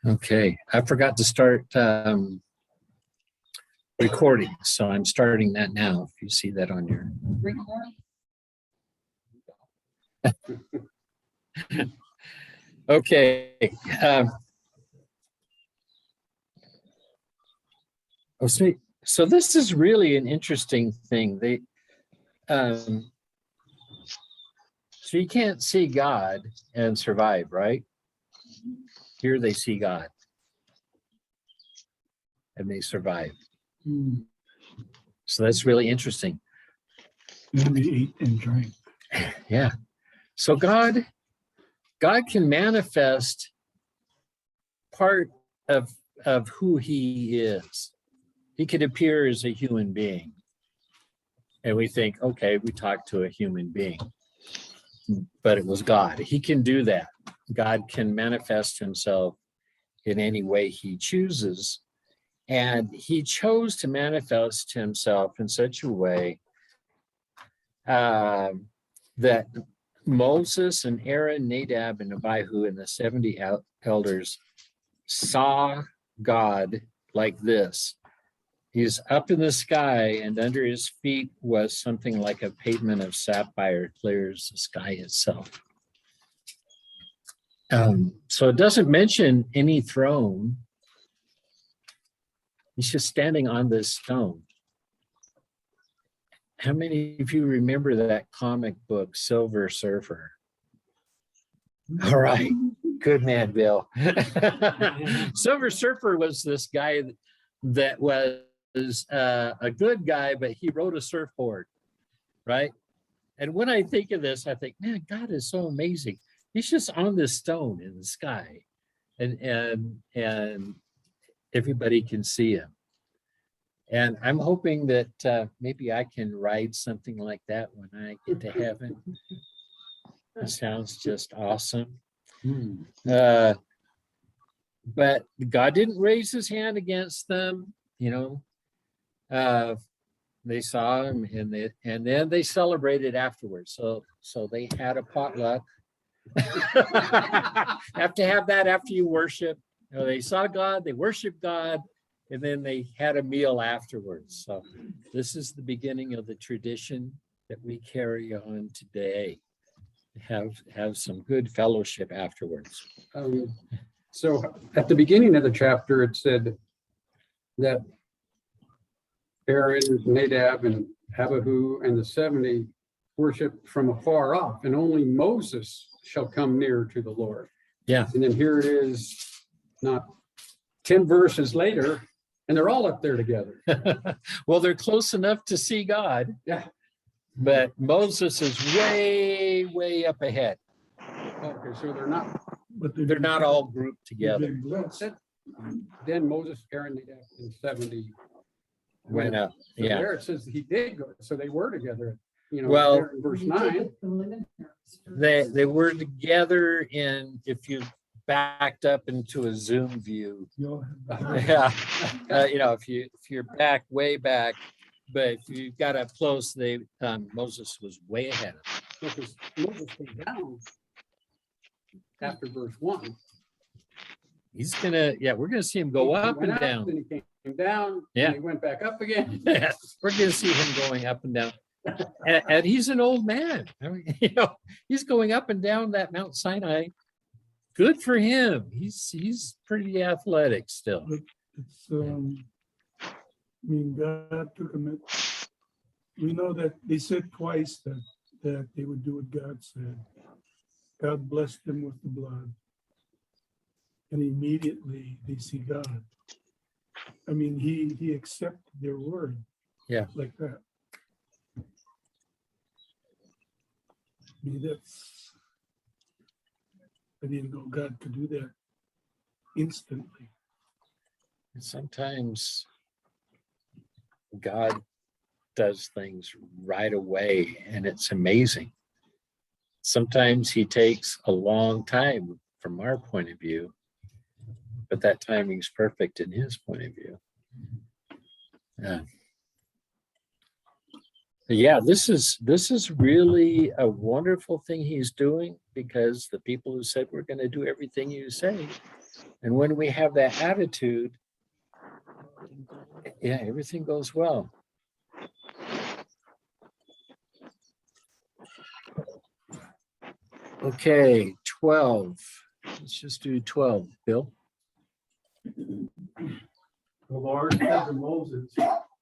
Okay, I forgot to start recording, so I'm starting that now. If you see that on your Recording. okay. So this is really an interesting thing. So you can't see God and survive, right? Here they see God and they survive. So that's really interesting. And they ate and drank. Yeah. So God can manifest part of who he is. He could appear as a human being. And we think, okay, we talked to a human being. But it was God. He can do that. God can manifest himself in any way he chooses. And he chose to manifest himself in such a way that Moses and Aaron, Nadab, and Abihu and the 70 elders saw God like this. He's up in the sky, and under his feet was something like a pavement of sapphire, clear as the sky itself. So it doesn't mention any throne. He's just standing on this stone. How many of you remember that comic book, Silver Surfer? All right, good man, Bill. Silver Surfer was this guy that was a good guy, but he rode a surfboard, right? And when I think of this, I think, man, God is so amazing. He's just on this stone in the sky, and everybody can see him. And I'm hoping that maybe I can ride something like that when I get to heaven. It sounds just awesome. But God didn't raise his hand against them, you know. They saw him, and then they celebrated afterwards. So they had a potluck. Have to have that after you worship. You know, they saw God, they worshiped God, and then they had a meal afterwards. So this is the beginning of the tradition that we carry on today. Have some good fellowship afterwards. So at the beginning of the chapter, it said that Aaron, Nadab, and Abihu, and the 70 worship from afar off, and only Moses shall come near to the Lord. Yeah. And then here it is, not 10 verses later, and they're all up there together. Well, they're close enough to see God. Yeah. But Moses is way, way up ahead. Okay, so they're not. But They're not all grouped they've together. been blessed. Then Moses, Aaron, Nadab, and 70 Went up. So Yeah. there it says he did go, so they were together. You know, Well, there in verse 9. They were together in, if you backed up into a Zoom view. Y'all have Yeah. You know, if you're back, way back, but if you got up close, Moses was way ahead of them. Because Moses came down after verse 1. We're gonna see him go He up went and down. Then he came down. Yeah. And he went back up again. We're gonna see him going up and down. And he's an old man. I mean, you know, he's going up and down that Mount Sinai. Good for him. He's pretty athletic still. It's, I mean, God took them. We know that they said twice that they would do what God said. God blessed them with the blood. And immediately they see God. I mean, he accepted their word. Yeah. Like that. I mean, I didn't know God could do that instantly. And sometimes God does things right away, and it's amazing. Sometimes he takes a long time from our point of view, but that timing's perfect in his point of view. Yeah, this is really a wonderful thing he's doing, because the people who said we're going to do everything you say. And when we have that attitude, yeah, everything goes well. Okay, 12. Let's just do 12, Bill. The Lord said to Moses,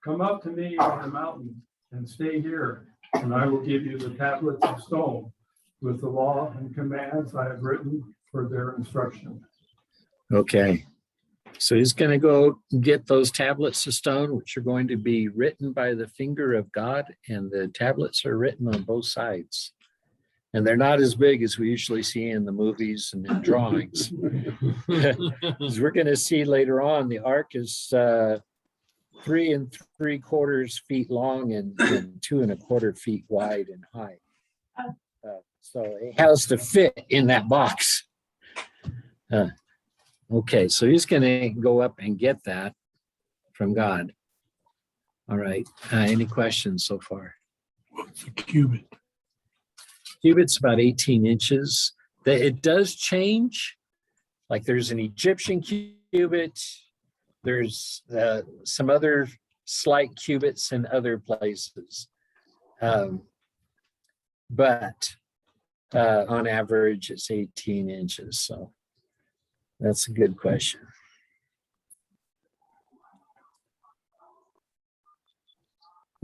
"Come up to me on the mountain and stay here, and I will give you the tablets of stone with the law and commands I have written for their instruction." Okay. So he's going to go get those tablets of stone, which are going to be written by the finger of God, and the tablets are written on both sides. And they're not as big as we usually see in the movies and in drawings. As we're going to see later on, the ark is 3 3/4 feet long and 2 1/4 feet wide and high. So it has to fit in that box. Okay, so he's going to go up and get that from God. All right. Any questions so far? What's a cubit? Cubit's about 18 inches. It does change. Like there's an Egyptian cubit. There's some other slight cubits in other places. But on average, it's 18 inches. So that's a good question.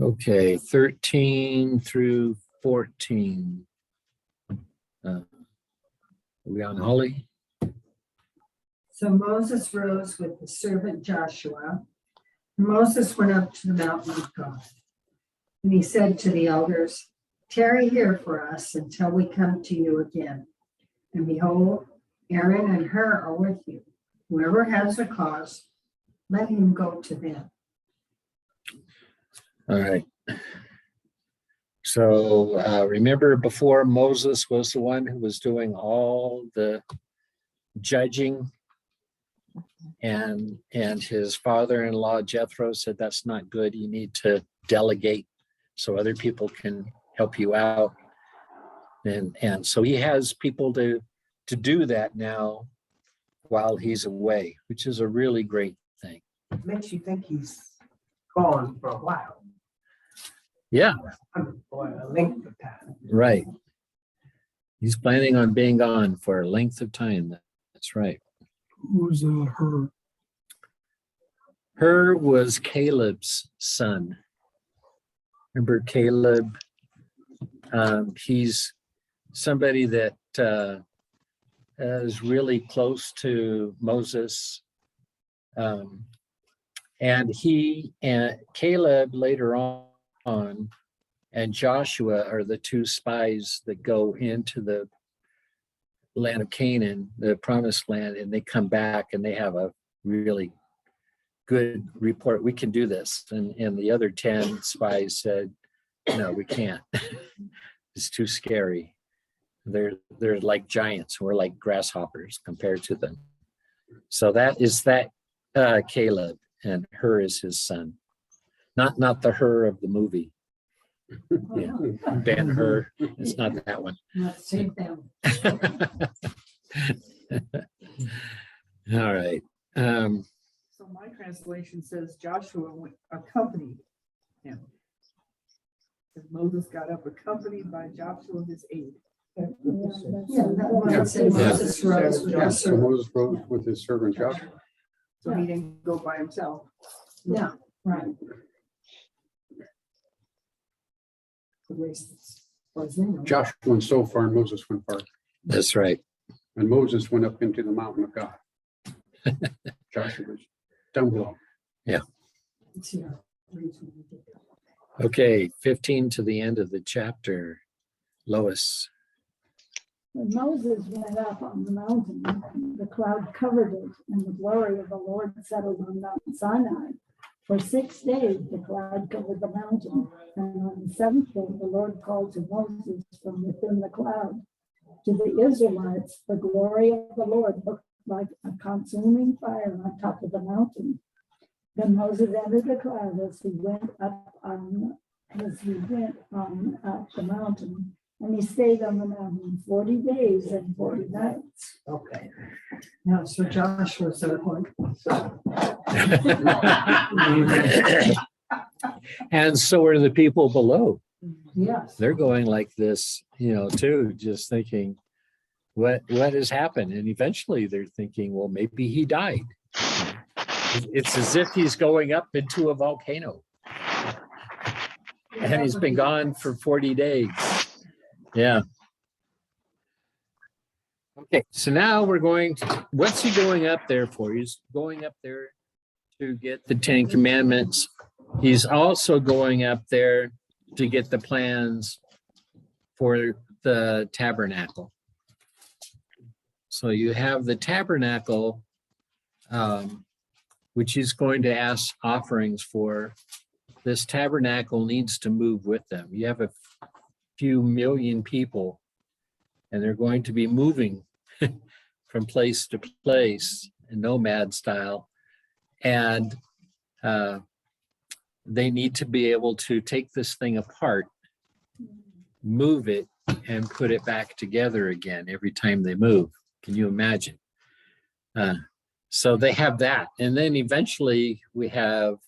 Okay, 13 through 14. Are we on Holly? So Moses rose with the servant Joshua. Moses went up to the mountain of God. And he said to the elders, "Tarry here for us until we come to you again. And behold, Aaron and Hur are with you. Whoever has a cause, let him go to them." All right. So remember before, Moses was the one who was doing all the judging, and his father-in-law Jethro said, "That's not good. You need to delegate so other people can help you out." And so he has people to do that now while he's away, which is a really great thing. Makes you think he's gone for a while, Yeah, for a length of time. right. He's planning on being gone for a length of time. That's right. Who's her? Hur was Caleb's son. Remember Caleb? He's somebody that is really close to Moses. And he and Caleb later on and Joshua are the two spies that go into the land of Canaan, the promised land, and they come back and they have a really good report. We can do this. And the other 10 spies said, "No, we can't. It's too scary. They're like giants. We're like grasshoppers compared to them." So that is Caleb, and Hur is his son. Not the Hur of the movie. Yeah, Ben Hur. It's not that one. Not the same family. All right. So my translation says Joshua accompanied him. And Moses got up accompanied by Joshua, his aide. Yeah, that one said Yeah. Moses rose with Yeah, the so servant. Moses rose with his servant Joshua. So he didn't go by himself. Yeah, right. Joshua went so far and Moses went far. That's right. And Moses went up into the mountain of God. Joshua was down below. It's here. Okay, 15 to the end of the chapter. Lois. When Moses went up on the mountain, the cloud covered it, and the glory of the Lord settled on Mount Sinai. For 6 days, the cloud covered the mountain, and on the 7th day, the Lord called to Moses from within the cloud. To the Israelites, the glory of the Lord looked like a consuming fire on top of the mountain. Then Moses entered the cloud as he went up the mountain, And he stayed on the mountain 40 days and 40 nights. Okay. Now, so Joshua's there going, And so are the people below. yes. They're going like this, too, just thinking, what has happened? And eventually they're thinking, well, maybe he died. It's as if he's going up into a volcano. And he's been gone for 40 days. Yeah. Okay, so now what's he going up there for? He's going up there to get the 10 Commandments. He's also going up there to get the plans for the tabernacle. So you have the tabernacle, which he's going to ask offerings for. This tabernacle needs to move with them. You have a few million people, and they're going to be moving from place to place in nomad style. And they need to be able to take this thing apart, move it, and put it back together again every time they move. Can you imagine? So they have that. And then eventually we have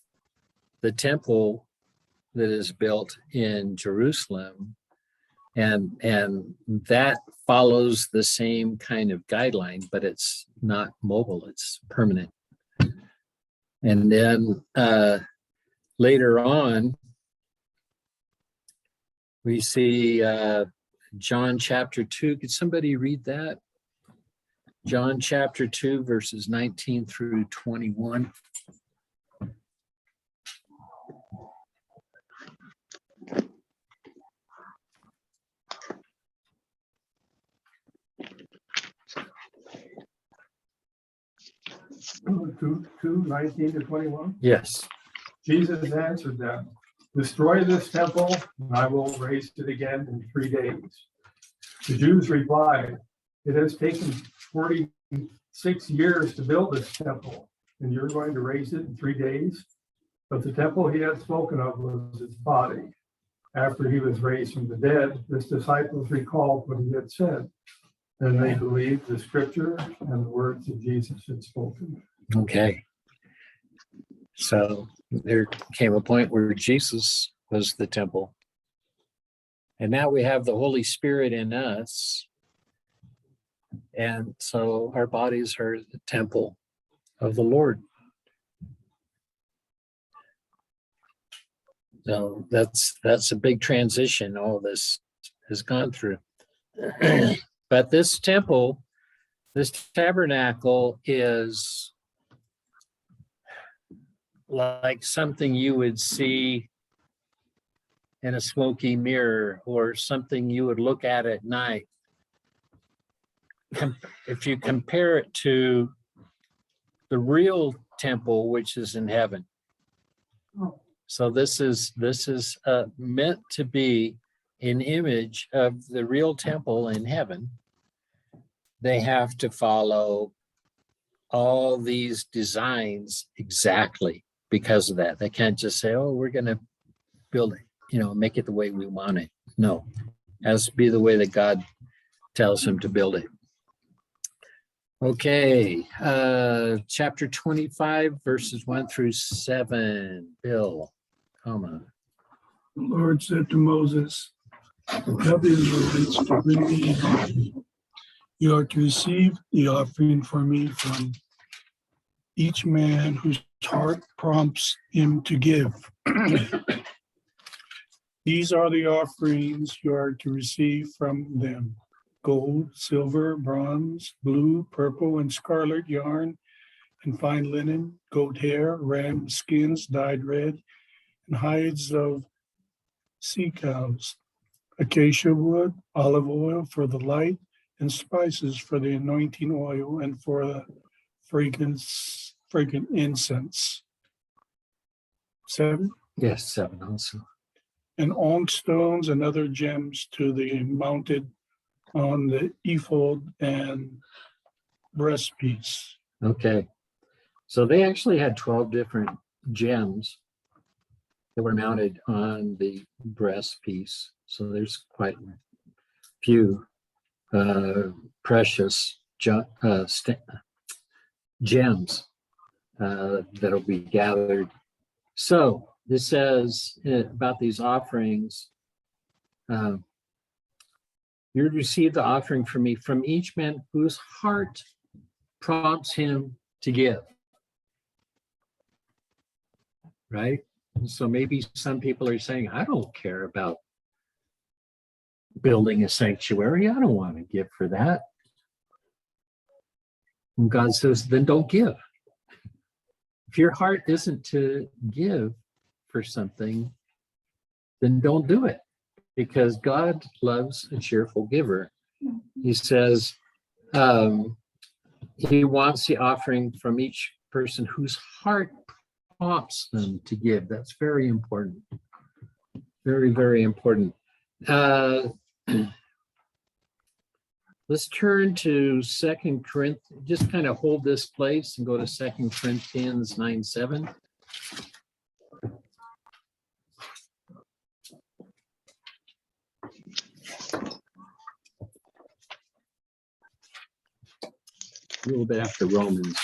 the temple that is built in Jerusalem. And that follows the same kind of guideline, but it's not mobile, it's permanent. And then later on, we see John chapter 2. Could somebody read that? John chapter 2, verses 19 through 21. Two, 19 to 21. Yes. Jesus answered them, "Destroy this temple, and I will raise it again in 3 days." The Jews replied, "It has taken 46 years to build this temple, and you're going to raise it in 3 days?" But the temple he had spoken of was his body. After he was raised from the dead, his disciples recalled what he had said. Then they believed the scripture and the words that Jesus had spoken. Okay. So there came a point where Jesus was the temple. And now we have the Holy Spirit in us. And so our bodies are the temple of the Lord. So that's a big transition all this has gone through. But this temple, this tabernacle is like something you would see in a smoky mirror or something you would look at night. If you compare it to the real temple, which is in heaven. So this is meant to be an image of the real temple in heaven. They have to follow all these designs exactly because of that. They can't just say, oh, we're going to build it, make it the way we want it. No, it has to be the way that God tells them to build it. Okay, chapter 25, verses 1 through 7. Bill, comma. The Lord said to Moses, "Tell the Israelites to bring me an offering. You are to receive the offering for me from each man whose heart prompts him to give. These are the offerings you are to receive from them: gold, silver, bronze, blue, purple, and scarlet yarn, and fine linen, goat hair, ram skins dyed red, and hides of sea cows, acacia wood, olive oil for the light, and spices for the anointing oil and for the fragrant incense." 7. Yes, 7 also. And onyx stones and other gems to be mounted on the ephod and breastpiece. Okay. So they actually had 12 different gems that were mounted on the breast piece. So there's quite few precious gems that'll be gathered. So this says about these offerings, you receive the offering from me, from each man whose heart prompts him to give. Right? So maybe some people are saying, I don't care about building a sanctuary. I don't want to give for that. And God says, then don't give. If your heart isn't to give for something, then don't do it, because God loves a cheerful giver. He says he wants the offering from each person whose heart prompts them to give. That's very important. Very, very important. Let's turn to 2 Corinthians. Just kind of hold this place and go to 2 Corinthians 9:7. A little bit after Romans.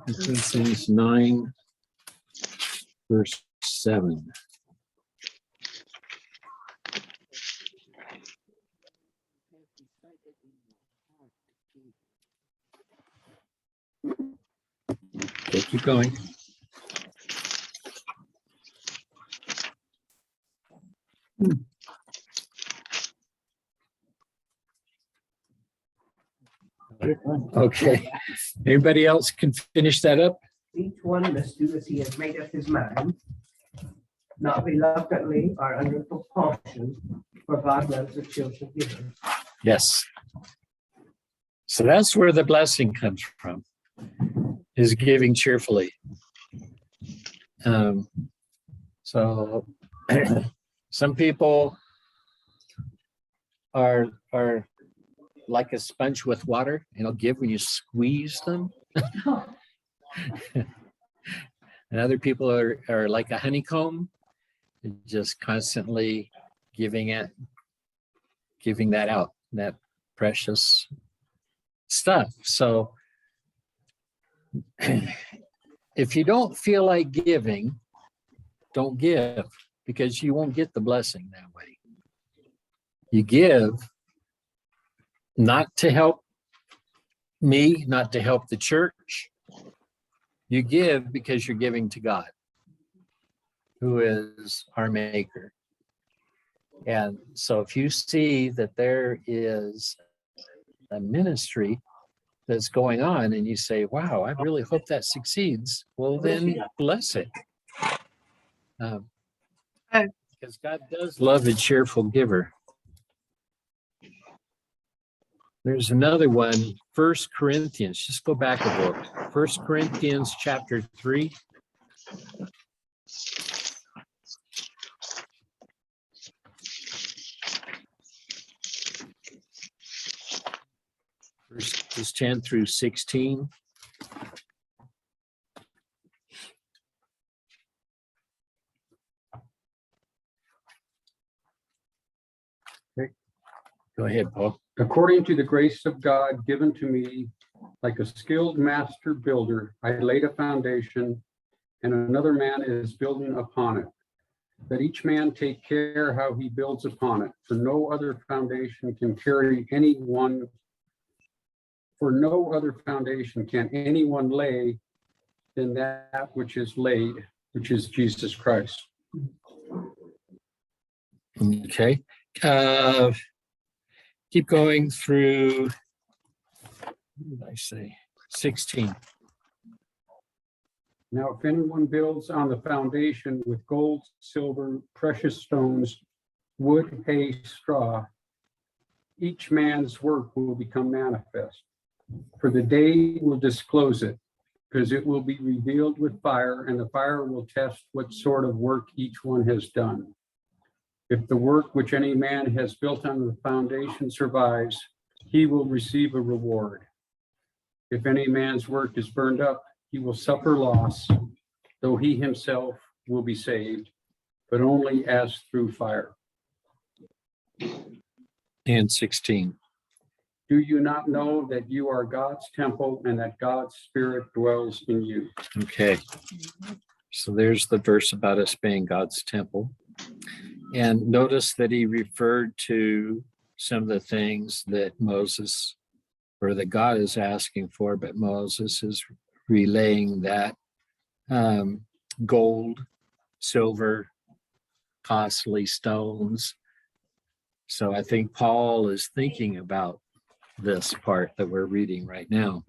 Corinthians 9, verse 7. Okay, keep going. Okay. Anybody else can finish that up? Each one must do as he has made up his mind, not reluctantly or under compulsion, for God loves a cheerful giver. Yes. So that's where the blessing comes from, is giving cheerfully. So some people are like a sponge with water, give when you squeeze them. And other people are like a honeycomb, just constantly giving that out, that precious stuff. So if you don't feel like giving, don't give, because you won't get the blessing that way. You give not to help me, not to help the church. You give because you're giving to God, who is our maker. And so if you see that there is a ministry that's going on and you say, wow, I really hope that succeeds, well, then bless it. Because God does love a cheerful giver. There's another one, 1 Corinthians. Just go back a book. 1 Corinthians chapter 3. Verses 10 through 16. Okay. Go ahead, Paul. According to the grace of God given to me, like a skilled master builder, I laid a foundation, and another man is building upon it. Let each man take care how he builds upon it, for no other foundation can anyone lay than that which is laid, which is Jesus Christ. Okay. Keep going through, what did I say? 16. Now, if anyone builds on the foundation with gold, silver, precious stones, wood, hay, straw, each man's work will become manifest. For the day will disclose it, because it will be revealed with fire, and the fire will test what sort of work each one has done. If the work which any man has built on the foundation survives, he will receive a reward. If any man's work is burned up, he will suffer loss, though he himself will be saved, but only as through fire. And 16. Do you not know that you are God's temple and that God's Spirit dwells in you? Okay. So there's the verse about us being God's temple. And notice that he referred to some of the things that Moses or that God is asking for, but Moses is relaying that gold, silver, costly stones. So I think Paul is thinking about this part that we're reading right now.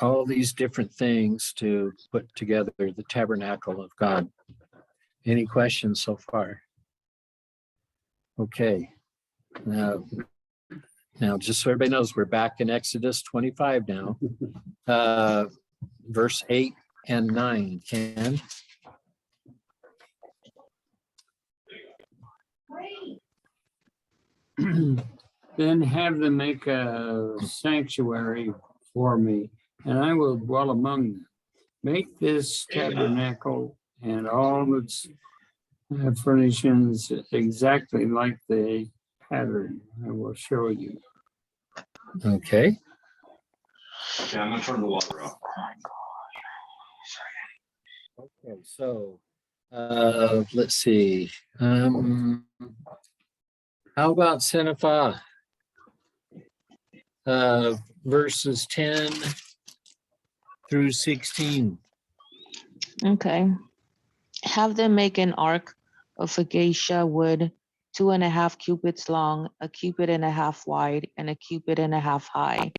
All these different things to put together the tabernacle of God. Any questions so far? Okay. Now, just so everybody knows, we're back in Exodus 25 now. Verse 8 and 9. Ken? Then have them make a sanctuary for me, and I will dwell among them. Make this tabernacle and all its furnishings exactly like the pattern I will show you. Okay. Yeah, I'm gonna turn the water off. Okay, so let's see. How about Senefa? Verses 10 through 16. Okay. Have them make an ark of acacia wood, 2.5 cubits long, a cubit and a half wide, and a cubit and a half high.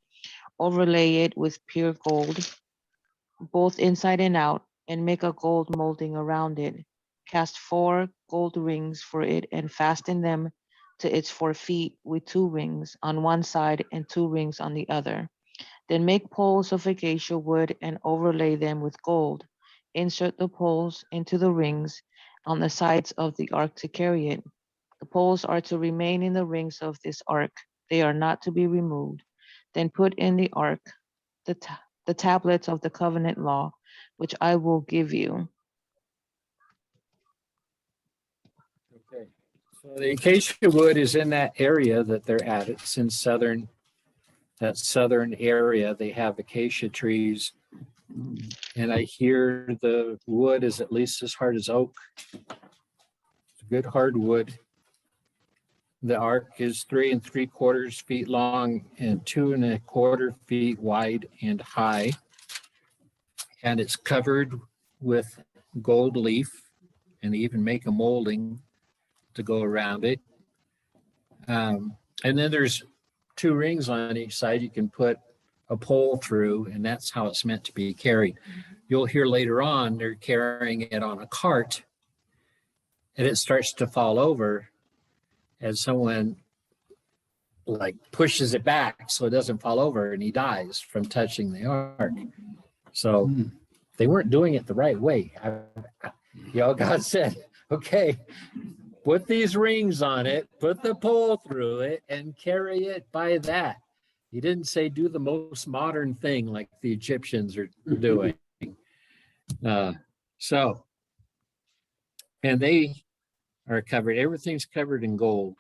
Overlay it with pure gold, both inside and out, and make a gold molding around it. Cast 4 gold rings for it and fasten them to its 4 feet with 2 rings on one side and 2 rings on the other. Then make poles of acacia wood and overlay them with gold. Insert the poles into the rings on the sides of the ark to carry it. The poles are to remain in the rings of this ark. They are not to be removed. Then put in the ark the tablets of the covenant law, which I will give you. Okay. So the acacia wood is in that area that they're at. It's in that southern area. They have acacia trees. And I hear the wood is at least as hard as oak. It's good hardwood. The ark is 3 3/4 feet long and 2 1/4 feet wide and high. And it's covered with gold leaf, and they even make a molding to go around it. And then there's 2 rings on each side you can put a pole through, and that's how it's meant to be carried. You'll hear later on they're carrying it on a cart, and it starts to fall over as someone like pushes it back so it doesn't fall over, and he dies from touching the ark. So they weren't doing it the right way. God said, okay, put these rings on it, put the pole through it, and carry it by that. He didn't say do the most modern thing like the Egyptians are doing. And they are covered. Everything's covered in gold.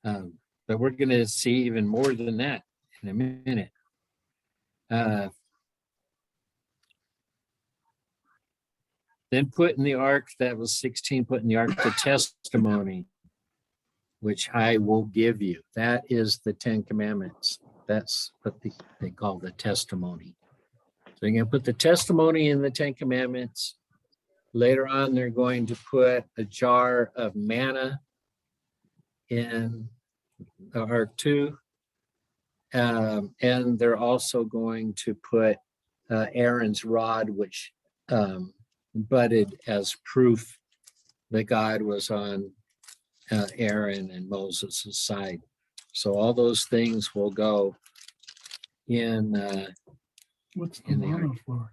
But we're going to see even more than that in a minute. Then put in the ark, that was 16, put in the ark the testimony, which I will give you. That is the 10 Commandments. That's what they call the testimony. So you're going to put the testimony in the 10 Commandments. Later on, they're going to put a jar of manna in the ark too. And they're also going to put Aaron's rod, which budded as proof that God was on Aaron and Moses' side. So all those things will go in. What's the In the manna ark. for?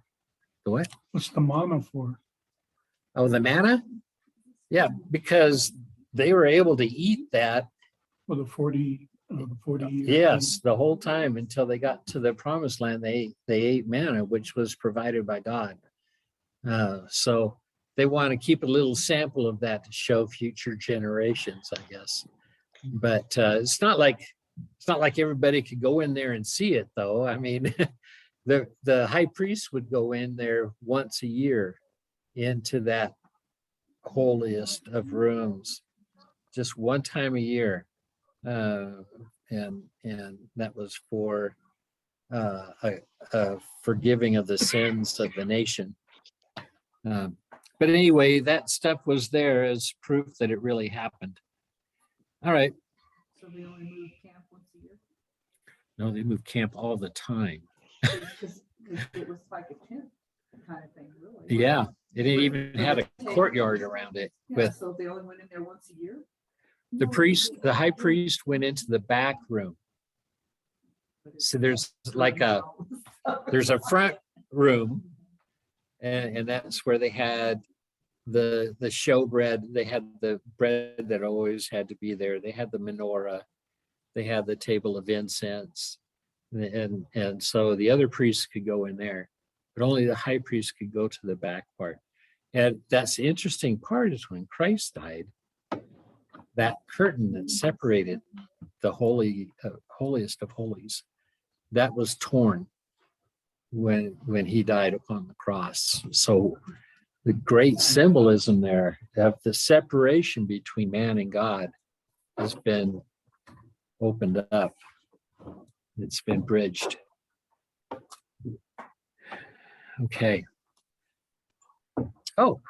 The what? What's the manna for? Oh, the manna? Yeah, because they were able to eat that, For the 40 years. yes, the whole time until they got to the promised land. They ate manna, which was provided by God. So they want to keep a little sample of that to show future generations, I guess. But it's not like everybody could go in there and see it, though. I mean, the high priest would go in there once a year into that holiest of rooms, just one time a year, and that was for a forgiving of the sins of the nation. But anyway, that stuff was there as proof that it really happened. All right. So they only move camp once a year? No, they move camp all the time. Because it was like a tent kind of thing, really. Yeah, it even had a courtyard around it Yeah, with so they only went in there once a year? the high priest went into the back room. So there's a front room, and that's where they had the showbread. They had the bread that always had to be there. They had the menorah. They had the table of incense, and so the other priests could go in there, but only the high priest could go to the back part. And that's the interesting part is when Christ died, that curtain that separated the holiest of holies, that was torn when he died upon the cross. So the great symbolism there of the separation between man and God has been opened up. It's been bridged. Okay. Oh,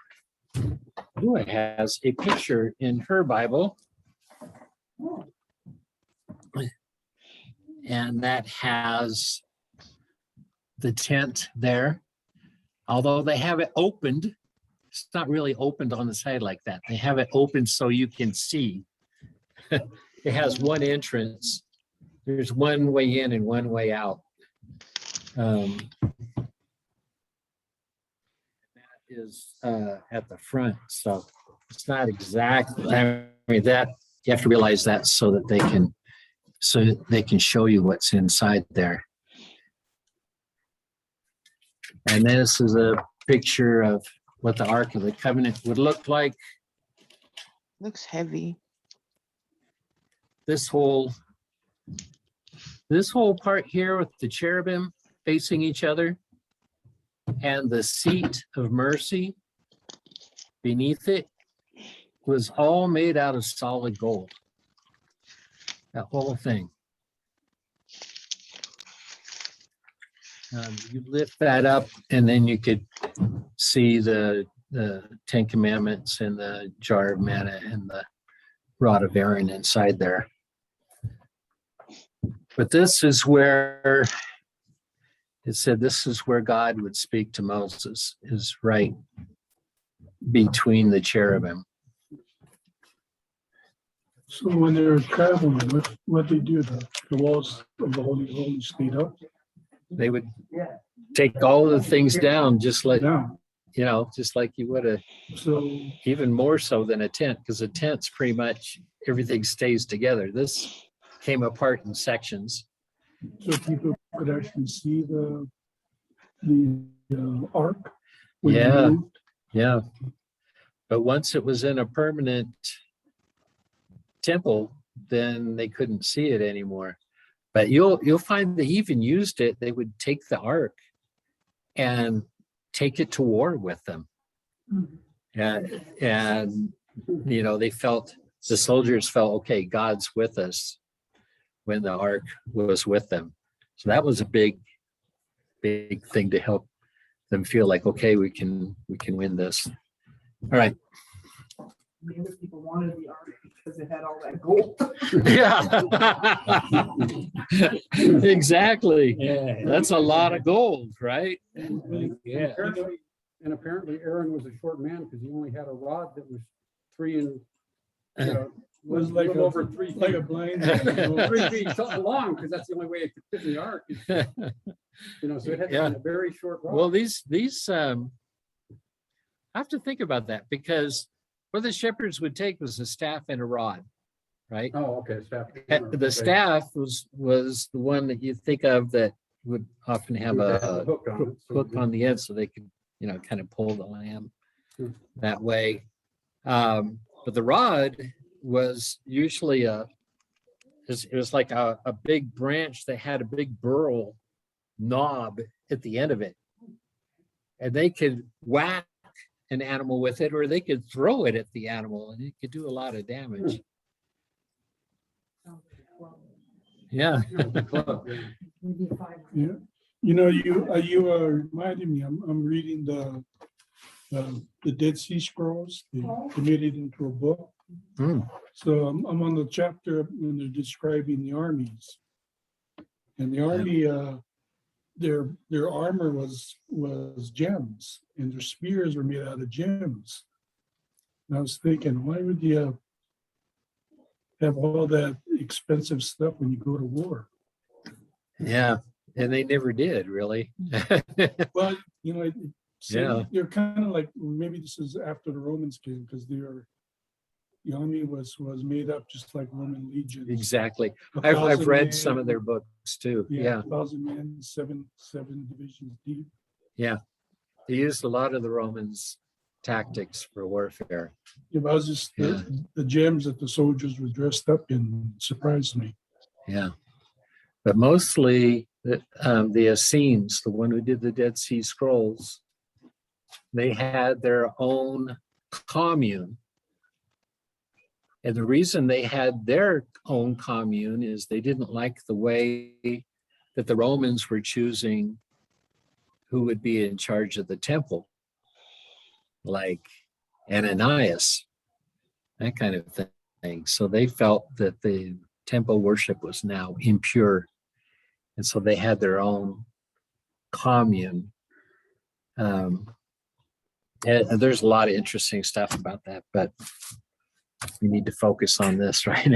Lua has a picture in her Bible. And that has the tent there. Although they have it opened, it's not really opened on the side like that. They have it open so you can see. It has one entrance. There's one way in and one way out. That is at the front, so it's not exactly. I mean, that you have to realize that so that they can show you what's inside there. And this is a picture of what the Ark of the Covenant would look like. Looks heavy. This whole part here with the cherubim facing each other and the seat of mercy beneath it was all made out of solid gold. That whole thing. You lift that up and then you could see the Ten Commandments and the jar of manna and the rod of Aaron inside there. But this is where it said this is where God would speak to Moses, is right between the cherubim. So when they were traveling, what they do, the walls of the Holy stayed up? They would take all the things down, just like, Down. Just like you would have, So, even more so than a tent, because a tent's pretty much everything stays together. This came apart in sections. so people could actually see the ark. when they Yeah. moved. Yeah. But once it was in a permanent temple, then they couldn't see it anymore. But you'll find they even used it. They would take the ark and take it to war with them. And the soldiers felt, okay, God's with us when the ark was with them. So that was a big thing to help them feel like, okay, we can win this. All right. Maybe people wanted the ark because it had all that gold. Yeah. Exactly. That's a lot of gold, right? Yeah. Apparently Aaron was a short man because he only had a rod that was 3 and Was was like like over 3 feet. Like a blind. 3 feet long because that's the only way it could fit in the ark. So it had Yeah. a very short rod. Well, these I have to think about that because what the shepherds would take was a staff and a rod, right? Oh, okay, staff. The Okay. staff was the one that you think of that would often have Would a have a hook on it, so hook the- on the end so they could, kind of pull the lamb Hmm. that way. But the rod was usually it was like a big branch that had a big burl knob at the end of it. And they could whack an animal with it, or they could throw it at the animal and it could do a lot of damage. Yeah. Club, yeah. Maybe 5. Yeah, you reminded me, I'm reading the Dead Sea Scrolls. They made it into a book. Hmm. So I'm on the chapter when they're describing the armies. And the army, their armor was gems, and their spears were made out of gems. And I was thinking, why would you have all that expensive stuff when you go to war? Yeah. And they never did really. Well, Yeah. You're kind of like, maybe this is after the Romans came, because the army was made up just like Roman legions. Exactly. 1,000 I've read men, some of their books too. Yeah. 1,000 men, seven divisions deep. Yeah. They used a lot of the Romans' tactics for warfare. It was just the gems that the soldiers were dressed up in surprised me. Yeah. But mostly the Essenes, the one who did the Dead Sea Scrolls, they had their own commune. And the reason they had their own commune is they didn't like the way that the Romans were choosing who would be in charge of the temple, like Ananias, that kind of thing. So they felt that the temple worship was now impure. And so they had their own commune. And there's a lot of interesting stuff about that, but we need to focus on this right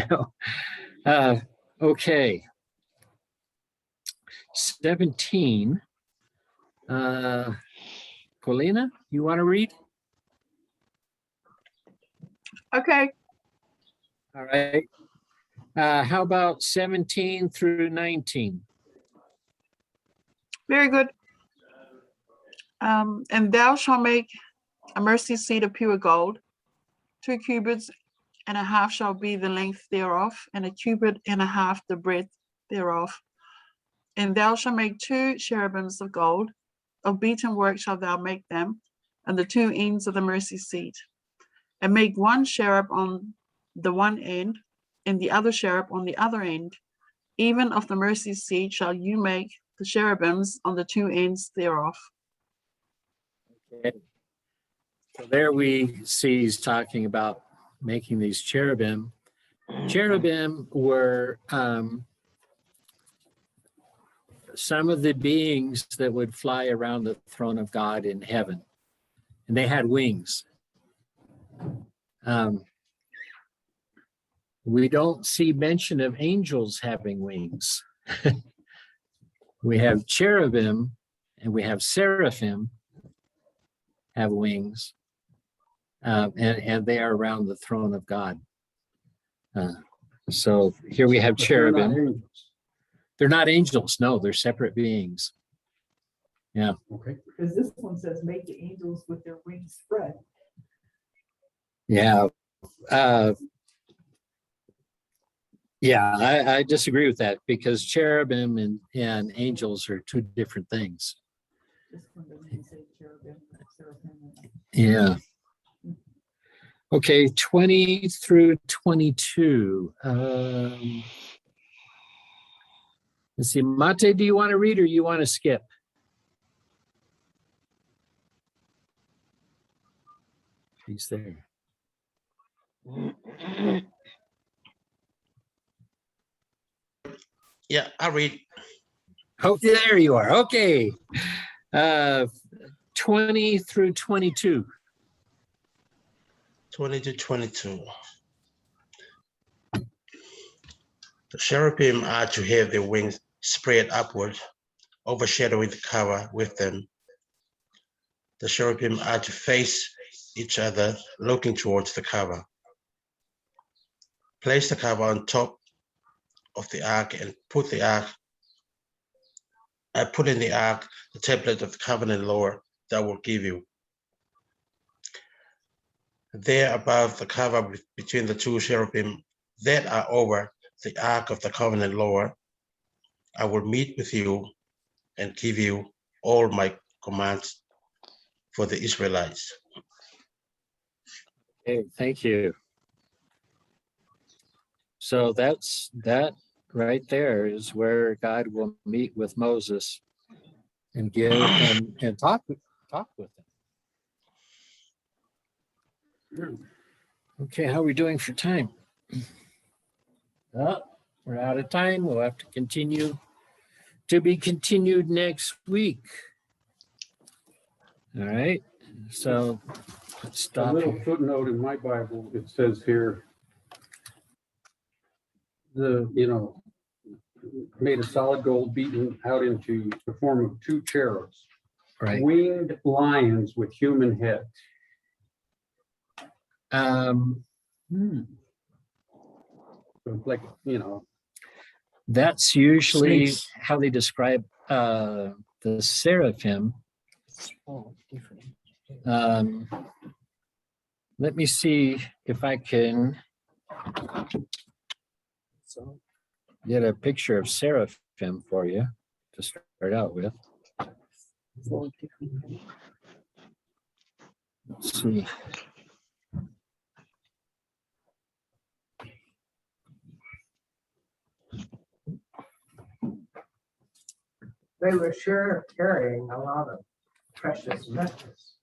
now. Okay. 17. Colina, you want to read? Okay, All right. How about 17 through 19? very good. And thou shalt make a mercy seat of pure gold. 2 cubits and a half shall be the length thereof, and a cubit and a half the breadth thereof. And thou shalt make 2 cherubims of gold. Of beaten work shalt thou make them, and the 2 ends of the mercy seat. And make 1 cherub on the one end, and the other cherub on the other end. Even of the mercy seat shall you make the cherubims on the 2 ends thereof. Okay. So there we see he's talking about making these cherubim. Cherubim were some of the beings that would fly around the throne of God in heaven, and they had wings. We don't see mention of angels having wings. We have cherubim and we have seraphim have wings, and they are around the throne of God. So here we have But they're not cherubim. angels. They're not angels. No, they're separate beings. Yeah. Okay. Because this one says, make the angels with their wings spread. Yeah. Yeah, I disagree with that because cherubim and angels are 2 different things. This one doesn't say cherubim, seraphim. Yeah. Okay, 20 through 22. Let's see, Mate, do you want to read or you want to skip? He's there. Yeah, I read. Oh, there you are. Okay. 20 through 22. 20 to 22. The cherubim are to have their wings spread upward, overshadowing the cover with them. The cherubim are to face each other, looking towards the cover. Place the cover on top of the ark and put in the ark the tablet of the covenant law that I will give you. There above the cover between the two cherubim that are over the ark of the covenant law, I will meet with you and give you all my commands for the Israelites. Okay, thank you. So that right there is where God will meet with Moses and and talk with him. Okay, how are we doing for time? We're out of time. We'll have to continue to be continued next week. All right. So let's A stop little here. footnote in my Bible, it says here, made of solid gold beaten out into the form of two cherubs, Right. winged lions with human heads. So like, That's usually Snakes. how they describe the seraphim. Let me see if I can get a picture of seraphim for you to start out with. Let's see. They were sure carrying a lot of precious metals.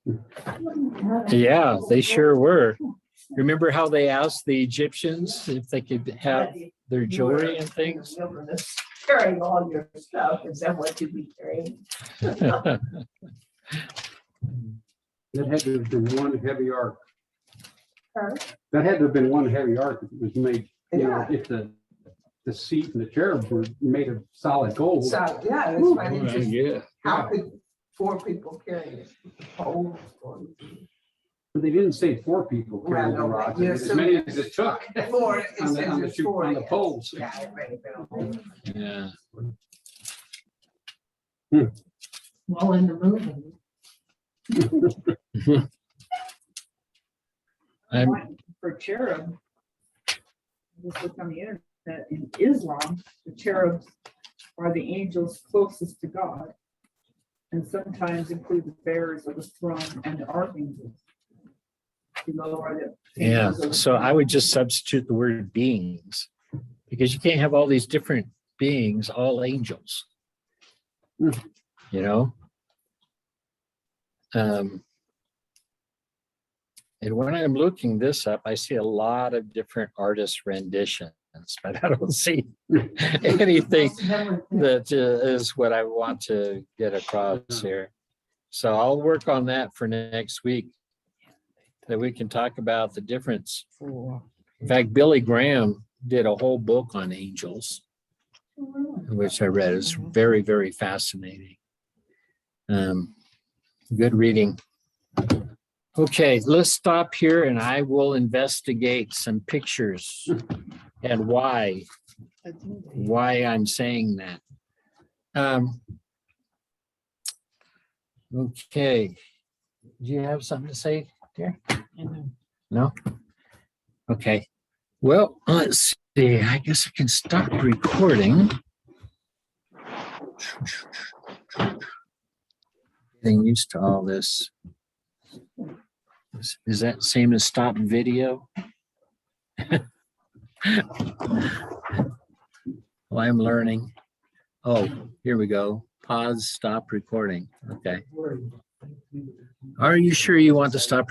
Yeah, they sure were. Remember how they asked the Egyptians if they could have their jewelry and things? Wilderness, carrying all your stuff, is that what you'd be carrying? That had to have been one heavy ark. That had to have been one heavy ark if it was made, if the seat and the cherubs were made of solid gold. So, yeah, that's why they just, Yeah. how could 4 people carry it? Oh, But they didn't say 4 people carrying the Well, no, rods, yeah, as so- many as it took. 4, it On the, says on the, it's shoot- 4. on the yeah. poles. Yeah, it may have been a whole. Yeah. Well, in the movie. For cherub, just look on the internet, in Islam, the cherubs are the angels closest to God, and sometimes include the bearers of the throne and the archangels. Below are the Yeah, angels of the so I would throne. just substitute the word beings because you can't have all these different beings, all angels. You know? And when I'm looking this up, I see a lot of different artist renditions, but I don't see anything that is what I want to get across here. So I'll work on that for next week, that we can talk about the difference. In fact, Billy Graham did a whole book on angels, which I read. It's very, very fascinating. Good reading. Okay, let's stop here and I will investigate some pictures and why I'm saying that. Okay, do you have something to say, dear? No? Okay, well, let's see. I guess I can stop recording. Getting used to all this. Is that same as stop video? Well, I'm learning. Oh, here we go. Pause, stop recording. Okay. Are you sure you want to stop